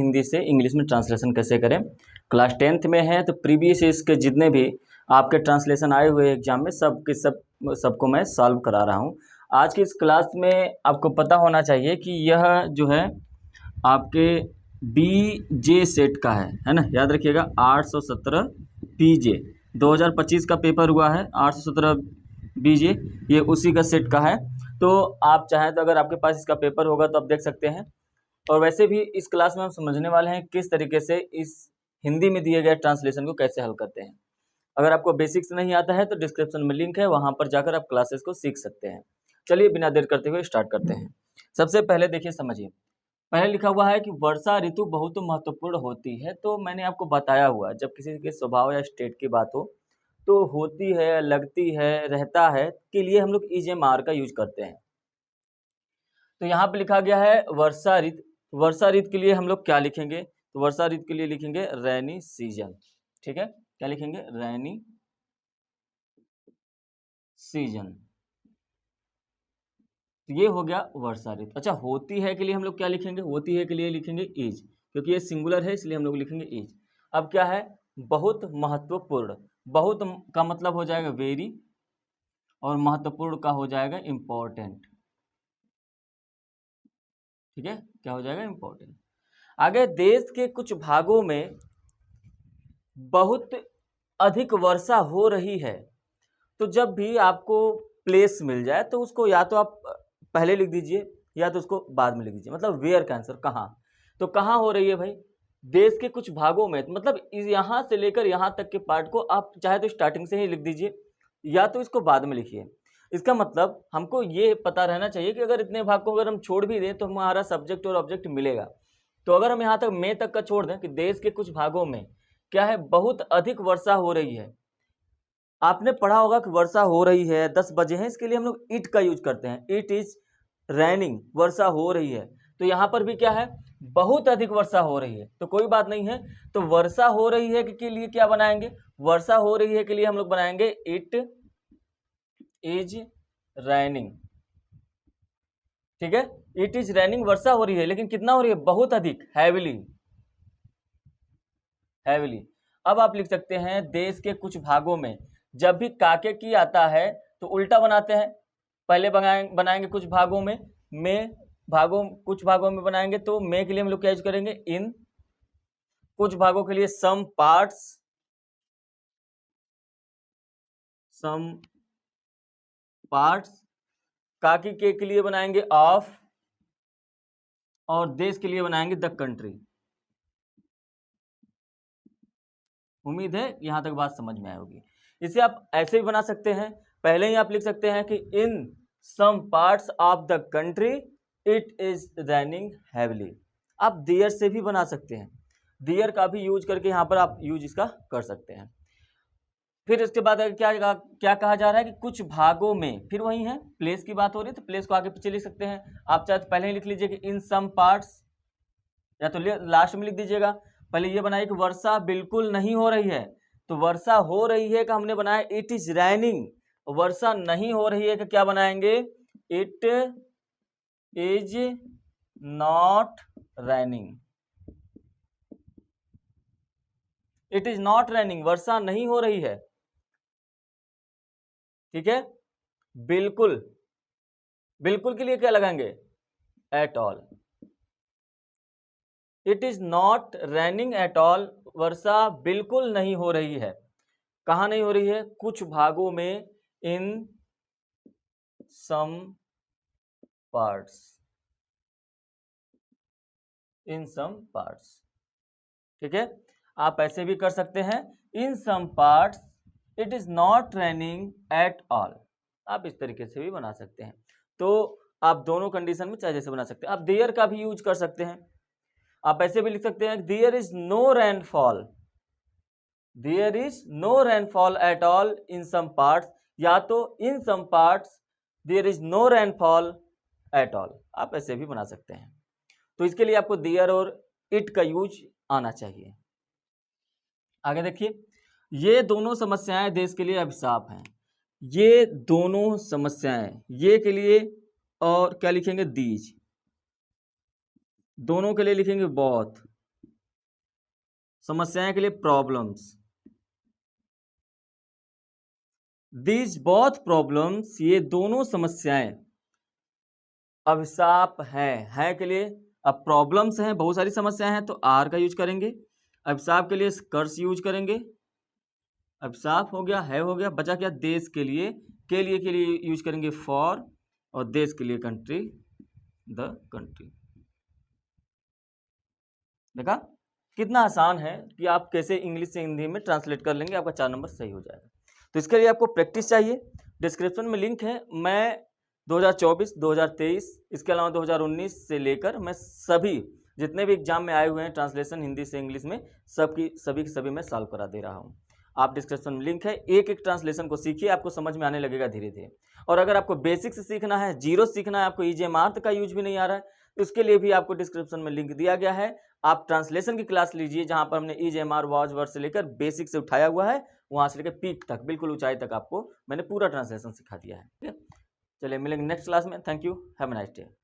हिंदी से इंग्लिश में ट्रांसलेशन कैसे करें। क्लास 10th में है तो प्रीवियस इसके जितने भी आपके ट्रांसलेशन आए हुए एग्जाम में सबको मैं सॉल्व करा रहा हूँ। आज की इस क्लास में आपको पता होना चाहिए कि यह जो है आपके BJ सेट का है ना, याद रखिएगा 817 BJ 2025 का पेपर हुआ है। 817 BJ ये उसी का सेट का है। तो आप चाहें तो अगर आपके पास इसका पेपर होगा तो आप देख सकते हैं। और वैसे भी इस क्लास में हम समझने वाले हैं किस तरीके से इस हिंदी में दिए गए ट्रांसलेशन को कैसे हल करते हैं। अगर आपको बेसिक्स नहीं आता है तो डिस्क्रिप्शन में लिंक है, वहां पर जाकर आप क्लासेस को सीख सकते हैं। चलिए बिना देर करते हुए स्टार्ट करते हैं। सबसे पहले देखिए, समझिए, पहले लिखा हुआ है कि वर्षा ऋतु बहुत महत्वपूर्ण होती है। तो मैंने आपको बताया हुआ जब किसी के स्वभाव या स्टेट की बात हो तो होती है, लगती है, रहता है के लिए हम लोग EJMR का यूज करते हैं। तो यहाँ पे लिखा गया है वर्षा ऋतु। वर्षा ऋतु के लिए हम लोग क्या लिखेंगे? तो वर्षा ऋतु के लिए लिखेंगे रेनी सीजन। ठीक है, क्या लिखेंगे? Rainy season. ये हो गया वर्षा ऋतु। अच्छा, होती है के लिए हम लोग क्या लिखेंगे? होती है के लिए लिखेंगे इज, क्योंकि ये सिंगुलर है इसलिए हम लोग लिखेंगे इज। अब क्या है? बहुत महत्वपूर्ण। बहुत का मतलब हो जाएगा वेरी, और महत्वपूर्ण का हो जाएगा इम्पोर्टेंट। ठीक है, क्या हो जाएगा? इम्पोर्टेंट। आगे, देश के कुछ भागों में बहुत अधिक वर्षा हो रही है। तो जब भी आपको प्लेस मिल जाए तो उसको या तो आप पहले लिख दीजिए या तो उसको बाद में लिख दीजिए। मतलब वेयर का आंसर कहाँ। तो कहाँ हो रही है भाई? देश के कुछ भागों में। मतलब यहाँ से लेकर यहाँ तक के पार्ट को आप चाहे तो स्टार्टिंग से ही लिख दीजिए या तो इसको बाद में लिखिए। इसका मतलब हमको ये पता रहना चाहिए कि अगर इतने भाग को अगर हम छोड़ भी दें तो हमारा सब्जेक्ट और ऑब्जेक्ट मिलेगा। तो अगर हम यहाँ तक मई तक का छोड़ दें कि देश के कुछ भागों में क्या है? बहुत अधिक वर्षा हो रही है। आपने पढ़ा होगा कि वर्षा हो रही है, 10 बजे हैं, इसके लिए हम लोग इट का यूज करते हैं। इट इज रेनिंग, वर्षा हो रही है। तो यहाँ पर भी क्या है? बहुत अधिक वर्षा हो रही है। तो कोई बात नहीं है, तो वर्षा हो रही है के लिए क्या बनाएंगे? वर्षा हो रही है के लिए हम लोग बनाएंगे इट इज रेनिंग। ठीक है, इट इज रेनिंग, वर्षा हो रही है, लेकिन कितना हो रही है? बहुत अधिक, हैविली। हैविली। अब आप लिख सकते हैं देश के कुछ भागों में। जब भी काके की आता है तो उल्टा बनाते हैं। पहले बनाएंगे कुछ भागों में कुछ भागों में बनाएंगे। तो में के लिए हम लोग क्या यूज करेंगे? इन। कुछ भागों के लिए सम पार्ट्स काकी के लिए बनाएंगे ऑफ, और देश के लिए बनाएंगे द कंट्री। उम्मीद है यहां तक बात समझ में आई होगी। इसे आप ऐसे भी बना सकते हैं। पहले ही आप लिख सकते हैं कि in some parts of the country it is raining heavily. आप देयर से भी बना सकते हैं। देयर का भी यूज करके यहां पर आप यूज इसका कर सकते हैं। फिर इसके बाद क्या कहा जा रहा है कि कुछ भागों में, फिर वही है, प्लेस की बात हो रही है तो प्लेस को आगे पीछे लिख सकते हैं। आप चाहे तो पहले ही लिख लीजिए कि इन सम पार्ट्स, या तो लास्ट में लिख दीजिएगा। पहले ये बनाइए कि वर्षा बिल्कुल नहीं हो रही है। तो वर्षा हो रही है का हमने बनाया इट इज रेनिंग। वर्षा नहीं हो रही है का क्या बनाएंगे? It is not raining. It is not raining, वर्षा नहीं हो रही है। ठीक है, बिल्कुल। बिल्कुल के लिए क्या लगाएंगे? At all. It is not raining at all, वर्षा बिल्कुल नहीं हो रही है। कहां नहीं हो रही है? कुछ भागों में, इन सम पार्ट्स। इन सम पार्ट्स। ठीक है, आप ऐसे भी कर सकते हैं, in some parts it is not raining at all. आप इस तरीके से भी बना सकते हैं। तो आप दोनों कंडीशन में चाहे जैसे बना सकते हैं। आप देयर का भी यूज कर सकते हैं। आप ऐसे भी लिख सकते हैं there is no rainfall. There is no rainfall at all in some parts, या तो in some parts there is no rainfall at all. आप ऐसे भी बना सकते हैं। तो इसके लिए आपको देयर और इट का यूज आना चाहिए। आगे देखिए, ये दोनों समस्याएं देश के लिए अभिशाप हैं। ये दोनों समस्याएं, ये के लिए और क्या लिखेंगे? दीज। दोनों के लिए लिखेंगे बोथ। समस्याएं के लिए प्रॉब्लम्स, दीज बोथ प्रॉब्लम्स, ये दोनों समस्याएं अभिशाप है के लिए। अब प्रॉब्लम्स हैं, बहुत सारी समस्याएं हैं, तो आर का यूज करेंगे। अभिशाप के लिए कर्स यूज करेंगे। अभिशाप हो गया, है हो गया, बचा क्या, देश के लिए, के लिए यूज करेंगे फॉर, और देश के लिए कंट्री, द कंट्री। देखा कितना आसान है कि आप कैसे इंग्लिश से हिंदी में ट्रांसलेट कर लेंगे, आपका 4 नंबर सही हो जाएगा। तो इसके लिए आपको प्रैक्टिस चाहिए। डिस्क्रिप्शन में लिंक है, मैं 2024, 2023, इसके अलावा 2019 से लेकर मैं सभी जितने भी एग्जाम में आए हुए हैं ट्रांसलेशन हिंदी से इंग्लिश में, सभी की सभी मैं सॉल्व करा दे रहा हूँ। आप डिस्क्रिप्शन में लिंक है, एक एक ट्रांसलेशन को सीखिए, आपको समझ में आने लगेगा धीरे धीरे। और अगर आपको बेसिक से सीखना है, जीरो सीखना है, आपको ईजेएमआर का यूज भी नहीं आ रहा है, तो उसके लिए भी आपको डिस्क्रिप्शन में लिंक दिया गया है। आप ट्रांसलेशन की क्लास लीजिए, जहां पर हमने ईजेएमआर वॉच वर्ड से लेकर बेसिक से उठाया हुआ है, वहां से लेकर पीक तक, बिल्कुल ऊंचाई तक आपको मैंने पूरा ट्रांसलेशन सिखा दिया है। ठीक है, चलिए मिलेंगे नेक्स्ट क्लास में। Thank you, have a nice day.